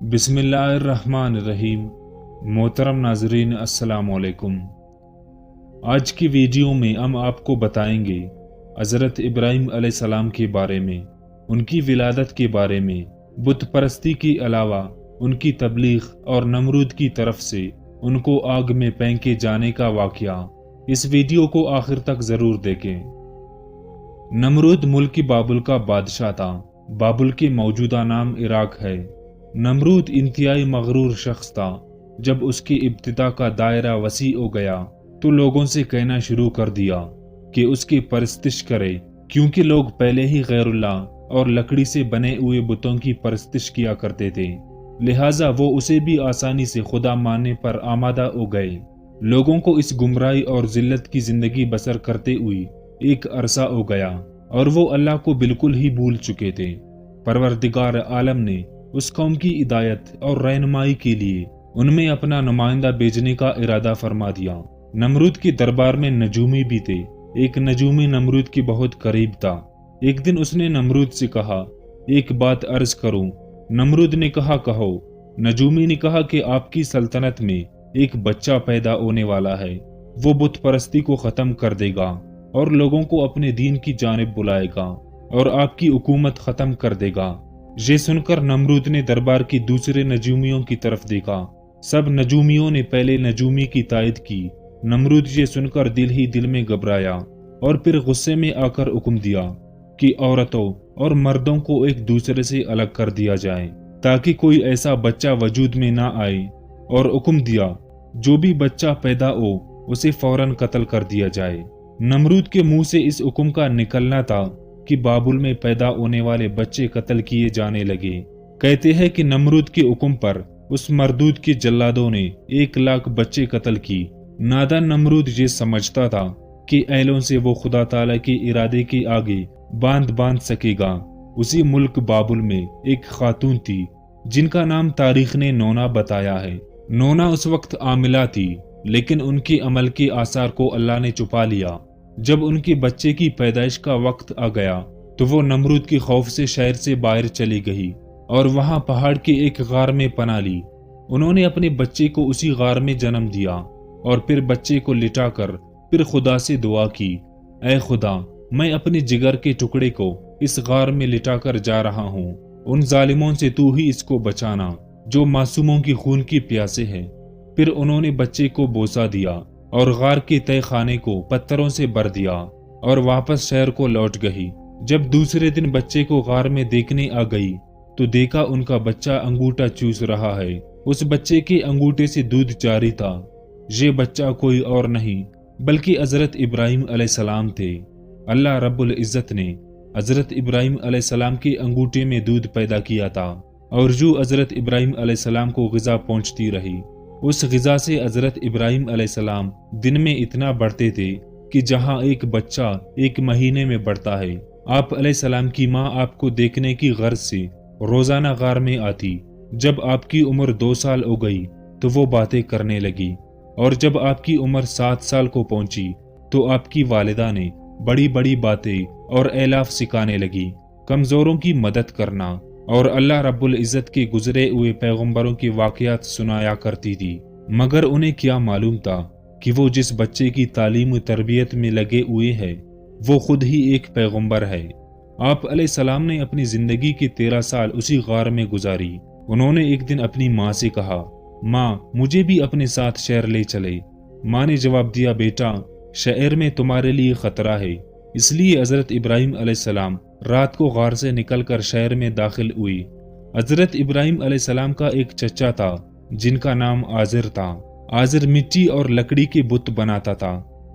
बिस्मिल्लाहिर्रहमानिर्रहीम। मोहतरम नाजरीन, अस्सलाम वालेकुम। आज की वीडियो में हम आपको बताएंगे हज़रत इब्राहीम अलैहिस्सलाम के बारे में, उनकी विलादत के बारे में, बुत परस्ती के अलावा उनकी तबलीग और नमरूद की तरफ से उनको आग में फेंके जाने का वाक़या। इस वीडियो को आखिर तक ज़रूर देखें। नमरूद मुल्क बाबुल का बादशाह था। बाबुल के मौजूदा नाम इराक है। नमरूद इंतहाई मगरूर शख्स था। जब उसकी इब्तिदा का दायरा वसी हो गया तो लोगों से कहना शुरू कर दिया कि उसकी परस्तिश करे, क्योंकि लोग पहले ही गैरुल्लाह और लकड़ी से बने हुए बुतों की परस्तिश किया करते थे। लिहाजा वो उसे भी आसानी से खुदा मानने पर आमादा हो गए। लोगों को इस गुमराही और जिल्लत की जिंदगी बसर करते हुए एक अरसा हो गया और वो अल्लाह को बिल्कुल ही भूल चुके थे। परवरदिगार आलम ने उस कौम की हिदायत और रहनुमाई के लिए उनमें अपना नुमाइंदा भेजने का इरादा फरमा दिया। नमरूद के दरबार में नजूमी भी थे। एक नजूमी नमरूद के बहुत करीब था। एक दिन उसने नमरूद से कहा, एक बात अर्ज करूं। नमरूद ने कहा, कहो। नजूमी ने कहा कि आपकी सल्तनत में एक बच्चा पैदा होने वाला है। वो बुत परस्ती को खत्म कर देगा और लोगों को अपने दीन की जानिब बुलाएगा और आपकी हुकूमत खत्म कर देगा। ये सुनकर नमरूद ने दरबार की दूसरे नजूमियों की तरफ देखा। सब नजूमियों ने पहले नजूमी की तायद की। नमरूद ये सुनकर दिल ही दिल में घबराया और फिर गुस्से में आकर हुक्म दिया कि औरतों और मर्दों को एक दूसरे से अलग कर दिया जाए ताकि कोई ऐसा बच्चा वजूद में ना आए, और हुक्म दिया जो भी बच्चा पैदा हो उसे फौरन कत्ल कर दिया जाए। नमरूद के मुंह से इस हुक्म का निकलना था कि बाबुल में पैदा होने वाले बच्चे कत्ल किए जाने लगे। कहते हैं कि नमरूद के हुक्म पर उस मरदूद के जल्लादों ने 1,00,000 बच्चे कत्ल की। नादान नमरूद ये समझता था कि अहलों से वो खुदा ताला के इरादे के आगे बांध सकेगा। उसी मुल्क बाबुल में एक खातून थी जिनका नाम तारीख ने नोना बताया है। नोना उस वक्त आमिला थी, लेकिन उनके अमल के आसार को अल्लाह ने छुपा लिया। जब उनके बच्चे की पैदाइश का वक्त आ गया तो वो नमरूद के खौफ से शहर से बाहर चली गई और वहां पहाड़ के एक गार में पनाह ली। उन्होंने अपने बच्चे को उसी गार में जन्म दिया और फिर बच्चे को लिटाकर फिर खुदा से दुआ की, ऐ खुदा, मैं अपने जिगर के टुकड़े को इस गार में लिटाकर जा रहा हूँ। उन जालिमों से तू ही इसको बचाना जो मासूमों की खून की प्यासे हैं। फिर उन्होंने बच्चे को बोसा दिया और गार के तय खाने को पत्थरों से भर दिया और वापस शहर को लौट गई। जब दूसरे दिन बच्चे को गार में देखने आ गई तो देखा उनका बच्चा अंगूठा चूस रहा है। उस बच्चे के अंगूठे से दूध जारी था। ये बच्चा कोई और नहीं बल्कि हजरत इब्राहीम अलैहिस्सलाम थे। अल्लाह रब्बुल इज्जत ने हजरत इब्राहीम अलैहिस्सलाम के अंगूठे में दूध पैदा किया था और जो हजरत इब्राहीम अलैहिस्सलाम को ग़िज़ा पहुंचती रही। उस ग़िज़ा से हजरत इब्राहीम अलैहिस्सलाम दिन में इतना बढ़ते थे कि जहां एक बच्चा एक महीने में बढ़ता है। आप अलैहिस्सलाम की माँ आपको देखने की गर्ज से रोजाना गार में आती। जब आपकी उम्र 2 साल हो गई तो वो बातें करने लगी, और जब आपकी उम्र 7 साल को पहुंची तो आपकी वालिदा ने बड़ी बड़ी बातें और एलाफ सिखाने लगी, कमजोरों की मदद करना और अल्लाह रब्बुल इज़्ज़त के गुजरे हुए पैगंबरों की वाक़यात सुनाया करती थी। मगर उन्हें क्या मालूम था कि वो जिस बच्चे की तालीम तरबियत में लगे हुए हैं वो खुद ही एक पैगंबर है। आप अलैहिस्सलाम ने अपनी जिंदगी के 13 साल उसी गार में गुजारी। उन्होंने एक दिन अपनी माँ से कहा, माँ, मुझे भी अपने साथ शहर ले चले। माँ ने जवाब दिया, बेटा, शहर में तुम्हारे लिए खतरा है। इसलिए हजरत इब्राहीम अलैहिस्सलाम रात को गार से निकलकर शहर में दाखिल हुई। हजरत इब्राहीम अलैहिस्सलाम का एक चचा था जिनका नाम आजिर था। आजिर मिट्टी और लकड़ी के बुत बनाता था,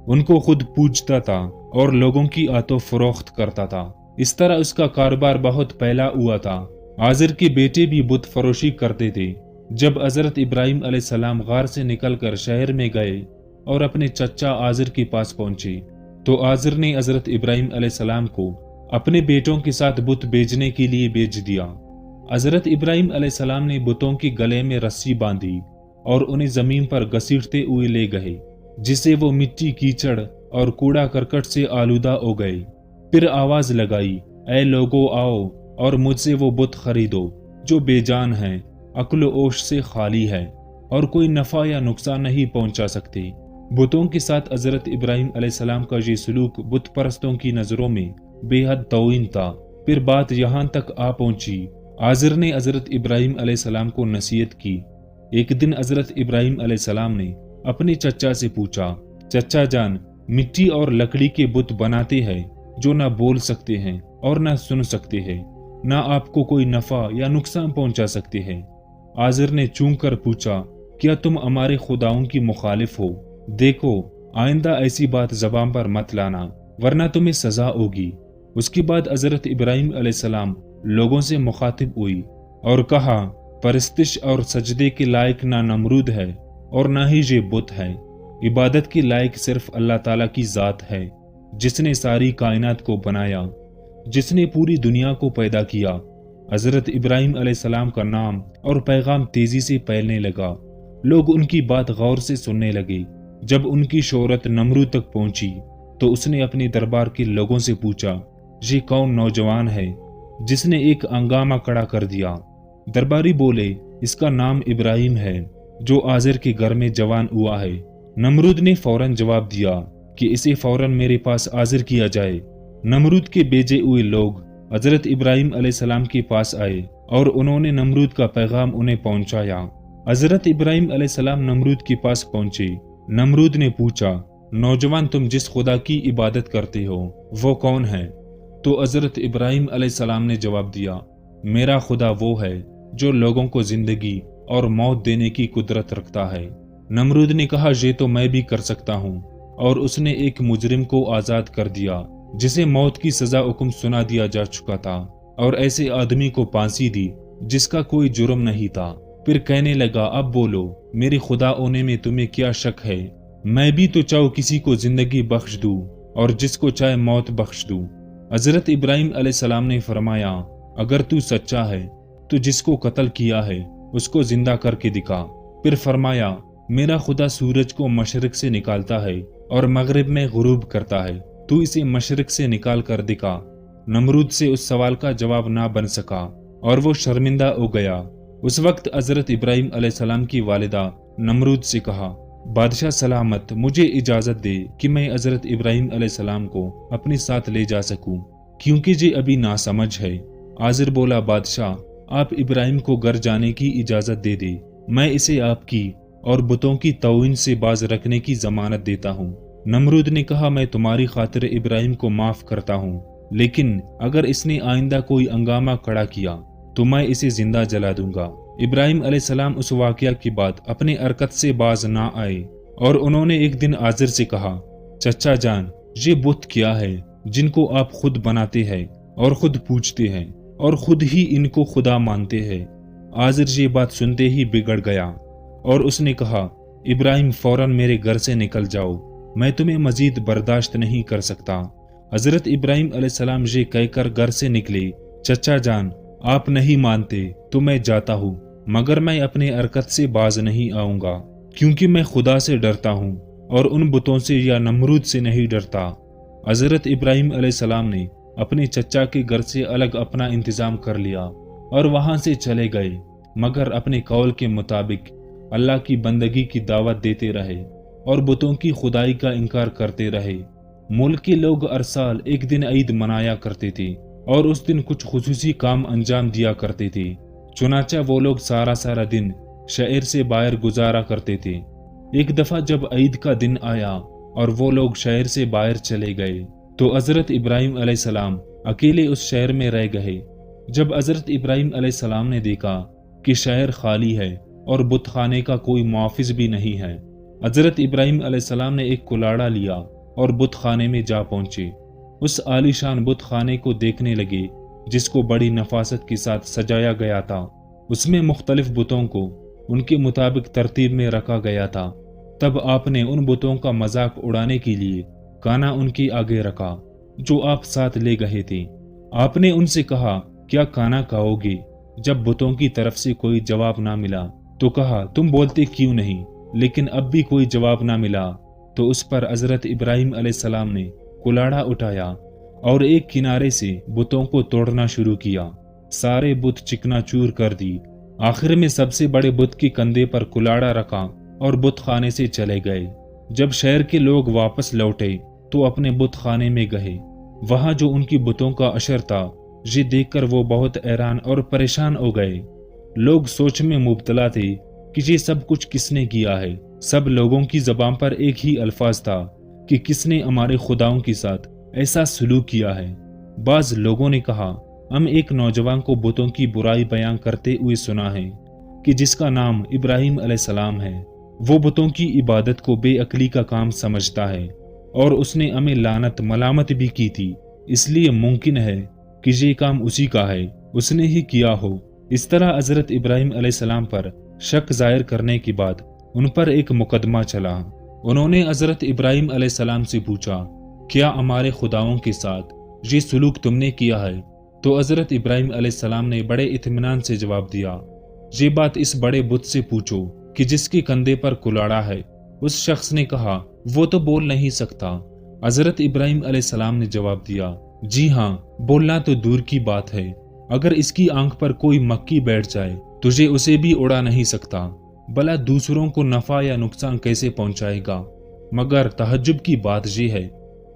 उनको खुद पूजता था और लोगों की आतो फरोख्त करता था। इस तरह उसका कारोबार बहुत फैला हुआ था। आजिर के बेटे भी बुत फरोशी करते थे। जब हजरत इब्राहीम अलैहिस्सलाम गार से निकलकर शहर में गए और अपने चचा आजिर के पास पहुंचे तो आजिर ने हजरत इब्राहीम अलैहिस्सलाम को अपने बेटों के साथ बुत बेचने के लिए भेज दिया। हजरत इब्राहीम अलैहिस्सलाम ने बुतों के गले में रस्सी बांधी और उन्हें जमीन पर घसीटते हुए ले गए, जिससे वो मिट्टी, कीचड़ और कूड़ा करकट से आलूदा हो गए। फिर आवाज लगाई, ऐ लोगो आओ और मुझसे वो बुत खरीदो जो बेजान हैं अक्ल ओश से खाली है और कोई नफ़ा या नुकसान नहीं पहुंचा सकते। बुतों के साथ हज़रत इब्राहिम अलैहिस्सलाम का ये सलूक बुत परस्तों की नज़रों में बेहद तौहीन था। फिर बात यहाँ तक आ पहुंची, आज़र ने हज़रत इब्राहिम अलैहिस्सलाम को नसीहत की। एक दिन हज़रत इब्राहिम अलैहिस्सलाम ने अपने चचा से पूछा, चचा जान, मिट्टी और लकड़ी के बुत बनाते हैं जो ना बोल सकते हैं और ना सुन सकते हैं, ना आपको कोई नफ़ा या नुकसान पहुंचा सकते हैं। आज़र ने चूम कर पूछा, क्या तुम हमारे खुदाओं की मुखालिफ हो? देखो, आइंदा ऐसी बात ज़बान पर मत लाना वरना तुम्हें सज़ा होगी। उसके बाद हज़रत इब्राहिम अलैहिस्सलाम लोगों से मुखातिब हुई और कहा, परस्तिश और सजदे के लायक ना नमरूद है और ना ही ये बुत है। इबादत के लायक सिर्फ अल्लाह ताला की ज़ात है, जिसने सारी कायनात को बनाया, जिसने पूरी दुनिया को पैदा किया। हज़रत इब्राहिम अलैहिस्सलाम का नाम और पैगाम तेजी से फैलने लगा। लोग उनकी बात गौर से सुनने लगे। जब उनकी शोहरत नमरूद तक पहुंची तो उसने अपने दरबार के लोगों से पूछा, ये कौन नौजवान है जिसने एक हंगामा खड़ा कर दिया? दरबारी बोले, इसका नाम इब्राहिम है जो आज़र के घर में जवान हुआ है। नमरूद ने फौरन जवाब दिया कि इसे फौरन मेरे पास हाजिर किया जाए। नमरूद के भेजे हुए लोग हज़रत इब्राहिम अलैहिस्सलाम के पास आए और उन्होंने नमरूद का पैगाम उन्हें पहुंचाया। हज़रत इब्राहिम अलैहिस्सलाम नमरूद के पास पहुंचे। नमरूद ने पूछा, नौजवान, तुम जिस खुदा की इबादत करते हो वो कौन है? तो हज़रत इब्राहिम अलैहिस्सलाम ने जवाब दिया, मेरा खुदा वो है जो लोगों को जिंदगी और मौत देने की कुदरत रखता है। नमरूद ने कहा, ये तो मैं भी कर सकता हूँ, और उसने एक मुजरिम को आज़ाद कर दिया जिसे मौत की सज़ा हुक्म सुना दिया जा चुका था, और ऐसे आदमी को फांसी दी जिसका कोई जुर्म नहीं था। फिर कहने लगा, अब बोलो, मेरे खुदा होने में तुम्हें क्या शक है? मैं भी तो चाहूँ किसी को जिंदगी बख्श दूँ और जिसको चाहे मौत बख्श दूँ। हज़रत इब्राहिम अलैहिस्सलाम ने फरमाया, अगर तू सच्चा है तो जिसको कत्ल किया है उसको जिंदा करके दिखा। फिर फरमाया, मेरा खुदा सूरज को मशरिक से निकालता है और मगरिब में गुरूब करता है, तू इसे मशरिक से निकाल कर दिखा। नमरूद से उस सवाल का जवाब ना बन सका और वो शर्मिंदा हो गया। उस वक्त हज़रत इब्राहिम अलैहिस्सलाम की वालिदा नमरूद से कहा, बादशाह सलामत, मुझे इजाज़त दे कि मैं हज़रत इब्राहिम अलैहिस्सलाम को अपने साथ ले जा सकूं, क्योंकि ये अभी नासमझ है। आज़र बोला, बादशाह, आप इब्राहिम को घर जाने की इजाज़त दे दे, मैं इसे आपकी और बुतों की तौहीन से बाज रखने की जमानत देता हूँ। नमरूद ने कहा, मैं तुम्हारी खातिर इब्राहिम को माफ़ करता हूँ, लेकिन अगर इसने आइंदा कोई हंगामा खड़ा किया तो मैं इसे जिंदा जला दूंगा। इब्राहिम अलैहिस्सलाम उस वाक़या के बाद अपने हरकत से बाज ना आए और उन्होंने एक दिन आज़र से कहा, चचा जान, ये बुत क्या है जिनको आप खुद बनाते हैं और खुद पूजते हैं और खुद ही इनको खुदा मानते हैं? आज़र ये बात सुनते ही बिगड़ गया और उसने कहा, इब्राहिम, फौरन मेरे घर से निकल जाओ, मैं तुम्हें मजीद बर्दाश्त नहीं कर सकता। हज़रत इब्राहिम अलैहिस्सलाम ये कहकर घर से निकले, चचा जान, आप नहीं मानते तो मैं जाता हूँ, मगर मैं अपने हरकत से बाज नहीं आऊंगा, क्योंकि मैं खुदा से डरता हूँ और उन बुतों से या नमरूद से नहीं डरता। हज़रत इब्राहिम अलैहिस्सलाम ने अपने चचा के घर से अलग अपना इंतज़ाम कर लिया और वहाँ से चले गए, मगर अपने कौल के मुताबिक अल्लाह की बंदगी की दावत देते रहे और बुतों की खुदाई का इनकार करते रहे। मुल्क के लोग हर साल एक दिन ईद मनाया करते थे और उस दिन कुछ खुसूसी काम अंजाम दिया करते थे। चुनाचा वो लोग सारा सारा दिन शहर से बाहर गुजारा करते थे। एक दफ़ा जब ईद का दिन आया और वो लोग शहर से बाहर चले गए तो हज़रत इब्राहिम अलैहिस्सलाम अकेले उस शहर में रह गए। जब हज़रत इब्राहिम अलैहिस्सलाम ने देखा कि शहर खाली है और बुत खाने का कोई मुआफिज भी नहीं है, हज़रत इब्राहिम अलैहिस्सलाम ने एक कुलाड़ा लिया और बुत खाने में जा पहुंचे। उस आलीशान बुत खाने को देखने लगे जिसको बड़ी नफासत के साथ सजाया गया था। उसमें मुख्तलिफ बुतों को उनके मुताबिक तरतीब में रखा गया था। तब आपने उन बुतों का मजाक उड़ाने के लिए खाना उनके आगे रखा जो आप साथ ले गए थे। आपने उनसे कहा, क्या खाना खाओगे? जब बुतों की तरफ से कोई जवाब ना मिला तो कहा, तुम बोलते क्यों नहीं? लेकिन अब भी कोई जवाब ना मिला तो उस पर हज़रत इब्राहिम अलैहिस्सलाम ने कुलाड़ा उठाया और एक किनारे से बुतों को तोड़ना शुरू किया। सारे बुत चिकनाचूर कर दी आखिर में सबसे बड़े बुत के कंधे पर कुलाड़ा रखा और बुत खाने से चले गए। जब शहर के लोग वापस लौटे तो अपने बुत खाने में गए। वहां जो उनकी बुतों का अशर था, ये देखकर वो बहुत हैरान और परेशान हो गए। लोग सोच में मुब्तला थे कि ये सब कुछ किसने किया है। सब लोगों की ज़बान पर एक ही अल्फाज था कि किसने हमारे खुदाओं के साथ ऐसा सलूक किया है। बाज लोगों ने कहा, हम एक नौजवान को बुतों की बुराई बयां करते हुए सुना है कि जिसका नाम इब्राहिम अलैहिस्सलाम है। वो बुतों की इबादत को बेअक्ली का काम समझता है और उसने हमें लानत मलामत भी की थी। इसलिए मुमकिन है कि ये काम उसी का है, उसने ही किया हो। इस तरह हजरत इब्राहिम अलैहिस्सलाम पर शक जाहिर करने के बाद उन पर एक मुकदमा चला। उन्होंने हजरत इब्राहिम अलैहिस्सलाम से पूछा, क्या हमारे खुदाओं के साथ ये सलूक तुमने किया है? तो हजरत इब्राहिम अलैहिस्सलाम ने बड़े इत्मीनान से जवाब दिया, ये बात इस बड़े बुत से पूछो कि जिसके कंधे पर कुलाड़ा है। उस शख्स ने कहा, वो तो बोल नहीं सकता। हजरत इब्राहिम अलैहिस्सलाम ने जवाब दिया, जी हाँ, बोलना तो दूर की बात है, अगर इसकी आंख पर कोई मक्खी बैठ जाए तुझे उसे भी उड़ा नहीं सकता, भला दूसरों को नफा या नुकसान कैसे पहुंचाएगा। मगर तहज्जुब की बात यह है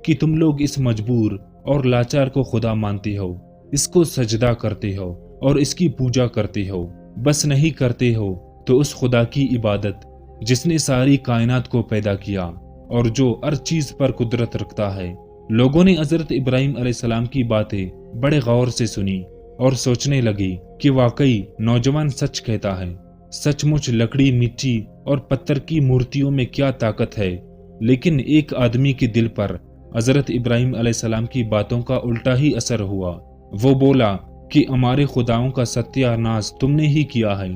कि तुम लोग इस मजबूर और लाचार को खुदा मानते हो, इसको सजदा करते हो और इसकी पूजा करते हो। बस नहीं करते हो तो उस खुदा की इबादत जिसने सारी कायनात को पैदा किया और जो हर चीज पर कुदरत रखता है। लोगों ने हजरत इब्राहिम अलैहिस्सलाम की बातें बड़े गौर से सुनी और सोचने लगी कि वाकई नौजवान सच कहता है। सचमुच लकड़ी, मिट्टी और पत्थर की मूर्तियों में क्या ताकत है। लेकिन एक आदमी के दिल पर हजरत इब्राहिम अलैहिस्सलाम की बातों का उल्टा ही असर हुआ। वो बोला कि हमारे खुदाओं का सत्यानाश तुमने ही किया है,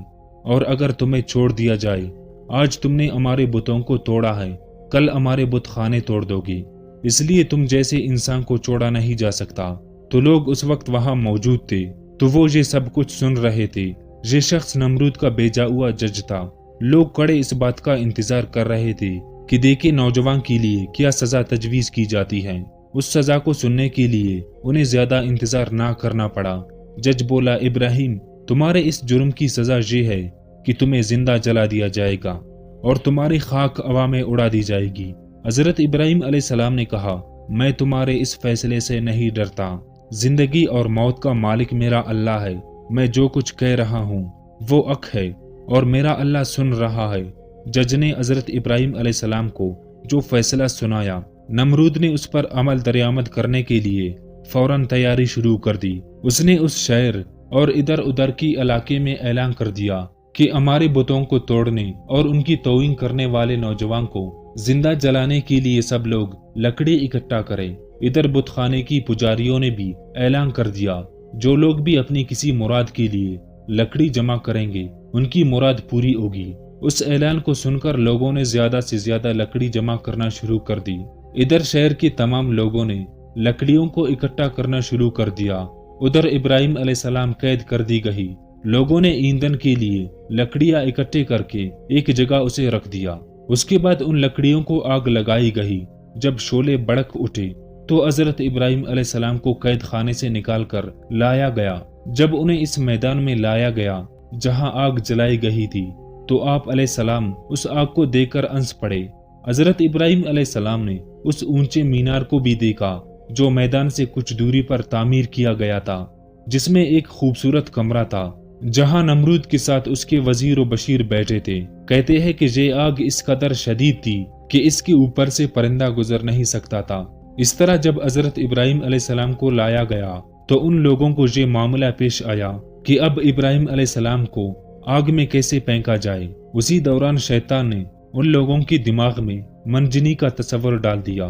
और अगर तुम्हें छोड़ दिया जाए, आज तुमने हमारे बुतों को तोड़ा है, कल हमारे बुत खाने तोड़ दोगे, इसलिए तुम जैसे इंसान को छोड़ा नहीं जा सकता। तो लोग उस वक्त वहां मौजूद थे, तो वो ये सब कुछ सुन रहे थे। ये शख्स नमरूद का बेजा हुआ जज था। लोग कड़े इस बात का इंतजार कर रहे थे कि देखे नौजवान के लिए क्या सजा तजवीज की जाती है। उस सजा को सुनने के लिए उन्हें ज्यादा इंतजार ना करना पड़ा। जज बोला, इब्राहिम, तुम्हारे इस जुर्म की सजा ये है कि तुम्हें जिंदा जला दिया जाएगा और तुम्हारी खाक हवा में उड़ा दी जाएगी। हजरत इब्राहिम अलैहिस्सलाम ने कहा, मैं तुम्हारे इस फैसले से नहीं डरता। जिंदगी और मौत का मालिक मेरा अल्लाह है। मैं जो कुछ कह रहा हूँ वो हक है और मेरा अल्लाह सुन रहा है। जज ने हजरत इब्राहिम अलैहिस्सलाम को जो फैसला सुनाया, नमरूद ने उस पर अमल दरियामद करने के लिए फौरन तैयारी शुरू कर दी। उसने उस शहर और इधर उधर की इलाके में ऐलान कर दिया कि हमारे बुतों को तोड़ने और उनकी तौहीन करने वाले नौजवान को जिंदा जलाने के लिए सब लोग लकड़ी इकट्ठा करें। इधर बुतखाने की पुजारियों ने भी ऐलान कर दिया, जो लोग भी अपनी किसी मुराद के लिए लकड़ी जमा करेंगे उनकी मुराद पूरी होगी। उस ऐलान को सुनकर लोगों ने ज्यादा से ज्यादा लकड़ी जमा करना शुरू कर दी। इधर शहर के तमाम लोगों ने लकड़ियों को इकट्ठा करना शुरू कर दिया। उधर इब्राहिम अलैहिस्सलाम कैद कर दी गई। लोगों ने ईंधन के लिए लकड़ियां इकट्ठे करके एक जगह उसे रख दिया। उसके बाद उन लकड़ियों को आग लगाई गई। जब शोले भड़क उठे तो हजरत इब्राहिम अलैहिस्सलाम को कैद खाने से निकालकर लाया गया। जब उन्हें इस मैदान में लाया गया जहां आग जलाई गई थी, तो आप अलैहिस्सलाम उस आग को देखकर हंस पड़े। हजरत इब्राहिम अलैहिस्सलाम ने उस ऊंचे मीनार को भी देखा जो मैदान से कुछ दूरी पर तामीर किया गया था, जिसमें एक खूबसूरत कमरा था जहां नमरूद के साथ उसके वजीर व बशीर बैठे थे। कहते हैं कि ये आग इस कदर शदीद थी कि इसके ऊपर से परिंदा गुजर नहीं सकता था। इस तरह जब हजरत इब्राहिम अलैहिस्सलाम को लाया गया तो उन लोगों को ये मामला पेश आया कि अब इब्राहिम अलैहिस्सलाम को आग में कैसे फेंका जाए। उसी दौरान शैतान ने उन लोगों के दिमाग में मंजनी का तस्वर डाल दिया।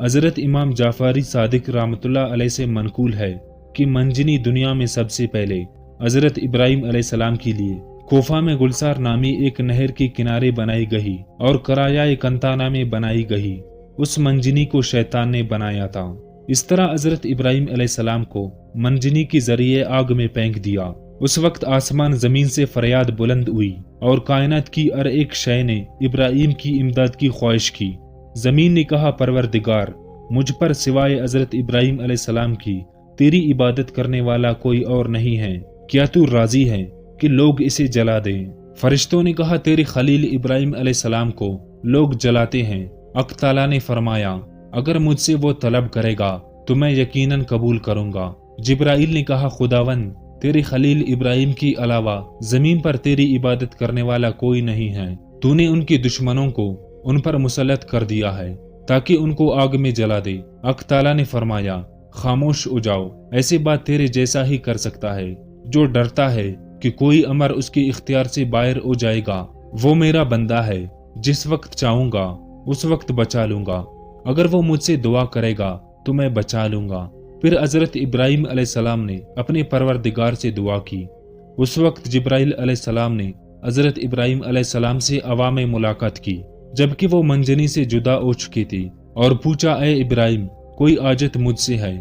हजरत इमाम जाफरी सादिक रहमतुल्लाह अलैह से मनकूल है कि मंजनी दुनिया में सबसे पहले हजरत इब्राहिम अलैहिस्सलाम के लिए कोफा में गुलसार नामी एक नहर के किनारे बनाई गई और कराया कंताना में बनाई गई। उस मंजनी को शैतान ने बनाया था। इस तरह हजरत इब्राहिम अलैहिस्सलाम को मंजनी के जरिए आग में फेंक दिया। उस वक्त आसमान जमीन से फरियाद बुलंद हुई और कायनात की हर एक शय ने इब्राहिम की इमदाद की ख्वाहिश की। जमीन ने कहा, परवरदिगार, मुझ पर सिवाय हजरत इब्राहिम अलैहिस्सलाम की तेरी इबादत करने वाला कोई और नहीं है। क्या तू राजी है کہ لوگ اسے جلا دیں۔ فرشتوں نے کہا تیرے خلیل ابراہیم علیہ السلام کو لوگ جلاتے ہیں۔ حق تعالیٰ نے فرمایا اگر مجھ سے وہ طلب کرے گا تو میں یقیناً قبول کروں گا۔ جبرائیل نے کہا خداوند تیرے خلیل ابراہیم کے علاوہ زمین پر تیری عبادت کرنے والا کوئی نہیں ہے، تو نے ان کے دشمنوں کو ان پر مسلط کر دیا ہے تاکہ ان کو آگ میں جلا دے۔ حق تعالیٰ نے فرمایا خاموش ہو جاؤ، ایسی بات تیرے جیسا ہی کر سکتا ہے جو ڈرتا ہے کہ کوئی امر اس کے اختیار سے باہر ہو جائے گا۔ وہ میرا بندہ ہے، جس وقت چاہوں گا اس وقت بچا لوں گا، اگر وہ مجھ سے دعا کرے گا تو میں بچا لوں گا۔ پھر حضرت ابراہیم علیہ السلام نے اپنے پروردگار سے دعا کی۔ اس وقت جبرائیل علیہ السلام نے حضرت ابراہیم علیہ السلام سے ہوا میں ملاقات کی جبکہ وہ منجنی سے جدا ہو چکی تھی اور پوچھا اے ابراہیم کوئی حاجت مجھ سے ہے؟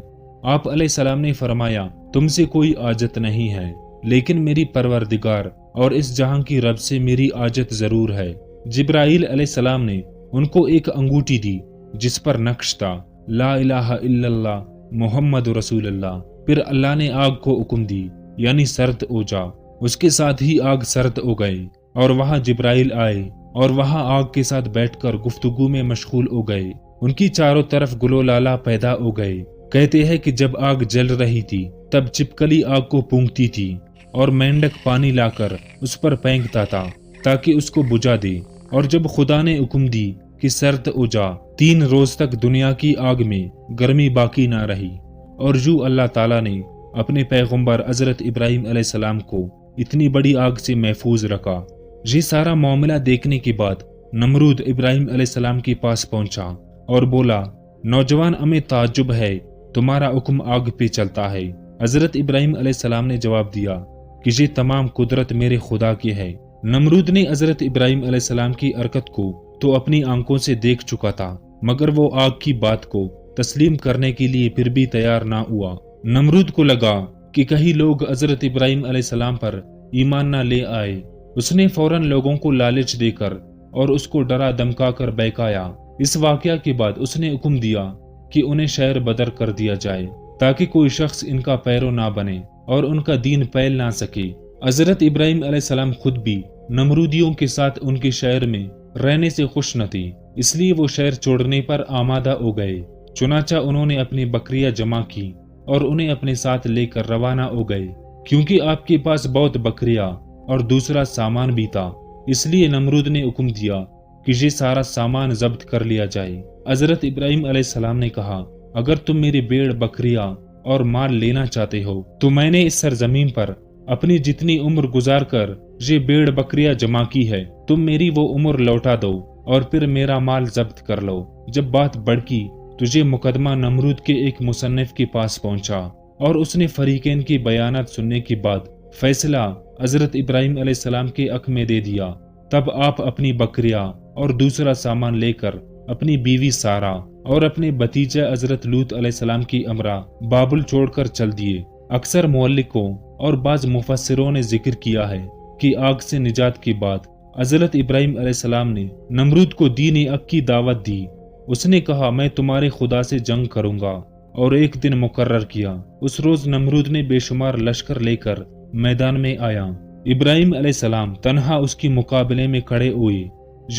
آپ علیہ السلام نے فرمایا تم سے کوئی حاجت نہیں ہے، لیکن میری پروردگار اور اس جہاں کی رب سے میری حاجت ضرور ہے۔ جبرائیل علیہ السلام نے ان کو ایک انگوٹھی دی جس پر نقش تھا لا الہ الا اللہ محمد رسول اللہ۔ پھر اللہ نے آگ کو حکم دی یعنی سرد ہو جا، اس کے ساتھ ہی آگ سرد ہو گئی اور وہاں جبرائیل آئے اور وہاں آگ کے ساتھ بیٹھ کر گفتگو میں مشغول ہو گئے۔ ان کی چاروں طرف گلو لالا پیدا ہو گئے۔ کہتے ہیں کہ جب آگ جل رہی تھی تب چپکلی آگ کو پونگتی تھی اور مینڈک پانی لا کر اس پر پھینکتا تھا تاکہ اس کو بجھا دے، اور جب خدا نے حکم دی کہ سرد ہو جا 3 روز تک دنیا کی آگ میں گرمی باقی نہ رہی۔ اور جو اللہ تعالیٰ نے اپنے پیغمبر حضرت ابراہیم علیہ السلام کو اتنی بڑی آگ سے محفوظ رکھا۔ یہ سارا معاملہ دیکھنے کے بعد نمرود ابراہیم علیہ السلام کے پاس پہنچا اور بولا نوجوان ہمیں تعجب ہے، تمہارا حکم آگ پہ چلتا ہے۔ حضرت ابراہیم علیہ السلام نے جواب دیا کہ یہ تمام قدرت میرے خدا کی ہے۔ نمرود نے حضرت ابراہیم علیہ السلام کی حرکت کو تو اپنی آنکھوں سے دیکھ چکا تھا، مگر وہ آگ کی بات کو تسلیم کرنے کے لیے پھر بھی تیار نہ ہوا۔ نمرود کو لگا کہ کہیں لوگ حضرت ابراہیم علیہ السلام پر ایمان نہ لے آئے۔ اس نے فوراً لوگوں کو لالچ دے کر اور اس کو ڈرا دمکا کر بہکایا۔ اس واقعہ کے بعد اس نے حکم دیا کہ انہیں شہر بدر کر دیا جائے تاکہ کوئی شخص ان کا پیرو نہ بنے اور ان کا دین پھیل نہ سکے۔ حضرت ابراہیم علیہ السلام خود بھی نمرودیوں کے ساتھ ان کے شہر میں رہنے سے خوش نہ تھی، اس لیے وہ شہر چھوڑنے پر آمادہ ہو گئے۔ چنانچہ انہوں نے اپنی بکریاں جمع کی اور انہیں اپنے ساتھ لے کر روانہ ہو گئے۔ کیونکہ آپ کے پاس بہت بکریاں اور دوسرا سامان بھی تھا، اس لیے نمرود نے حکم دیا کہ یہ سارا سامان ضبط کر لیا جائے۔ حضرت ابراہیم علیہ السلام نے کہا اگر تم میری بھیڑ بکریاں اور مال لینا چاہتے ہو تو میں نے اس سرزمین پر اپنی جتنی عمر گزار کر یہ بھیڑ بکریاں جمع کی ہے، تم میری وہ عمر لوٹا دو اور پھر میرا مال ضبط کر لو۔ جب بات بڑکی تو یہ مقدمہ نمرود کے ایک مصنف کے پاس پہنچا اور اس نے فریقین کی بیانات سننے کے بعد فیصلہ حضرت ابراہیم علیہ السلام کے حق میں دے دیا۔ تب آپ اپنی بکریاں اور دوسرا سامان لے کر اپنی بیوی سارا اور اپنے بھتیجا حضرت لوط علیہ السلام کی امرا بابل چھوڑ کر چل دیے۔ اکثر مؤلکوں اور بعض مفسروں نے ذکر کیا ہے کہ آگ سے نجات کے بعد حضرت ابراہیم علیہ السلام نے نمرود کو دین حق کی دعوت دی۔ اس نے کہا میں تمہارے خدا سے جنگ کروں گا، اور ایک دن مقرر کیا۔ اس روز نمرود نے بے شمار لشکر لے کر میدان میں آیا۔ ابراہیم علیہ السلام تنہا اس کے مقابلے میں کھڑے ہوئے،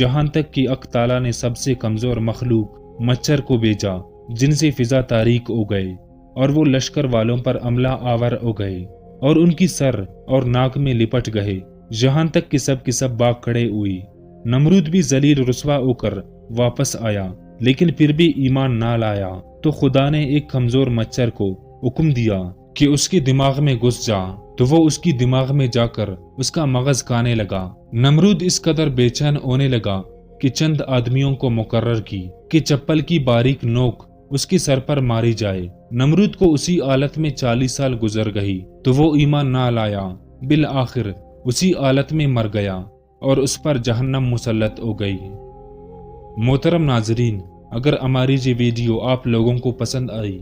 یہاں تک کہ حق تعالیٰ نے سب سے کمزور مخلوق مچھر کو بھیجا جن سے فضا تاریک ہو گئے اور وہ لشکر والوں پر عملہ آور ہو گئے اور ان کی سر اور ناک میں لپٹ گئے، یہاں تک کہ سب باغ کھڑے ہوئی۔ نمرود بھی ذلیل رسوا ہو کر واپس آیا، لیکن پھر بھی ایمان نہ لایا۔ تو خدا نے ایک کمزور مچھر کو حکم دیا کہ اس کے دماغ میں گھس جا، تو وہ اس کی دماغ میں جا کر اس کا مغز کھانے لگا۔ نمرود اس قدر بے چین ہونے لگا کہ چند آدمیوں کو مقرر کی کہ چپل کی باریک نوک اس کے سر پر ماری جائے۔ نمرود کو اسی حالت میں 40 سال گزر گئی تو وہ ایمان نہ لایا، بالآخر اسی حالت میں مر گیا اور اس پر جہنم مسلط ہو گئی۔ محترم ناظرین، اگر ہماری یہ ویڈیو آپ لوگوں کو پسند آئی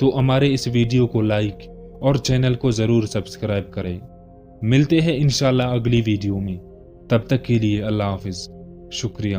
تو ہمارے اس ویڈیو کو لائک اور چینل کو ضرور سبسکرائب کریں۔ ملتے ہیں انشاءاللہ اگلی ویڈیو میں، تب تک کے لیے اللہ حافظ، شکریہ۔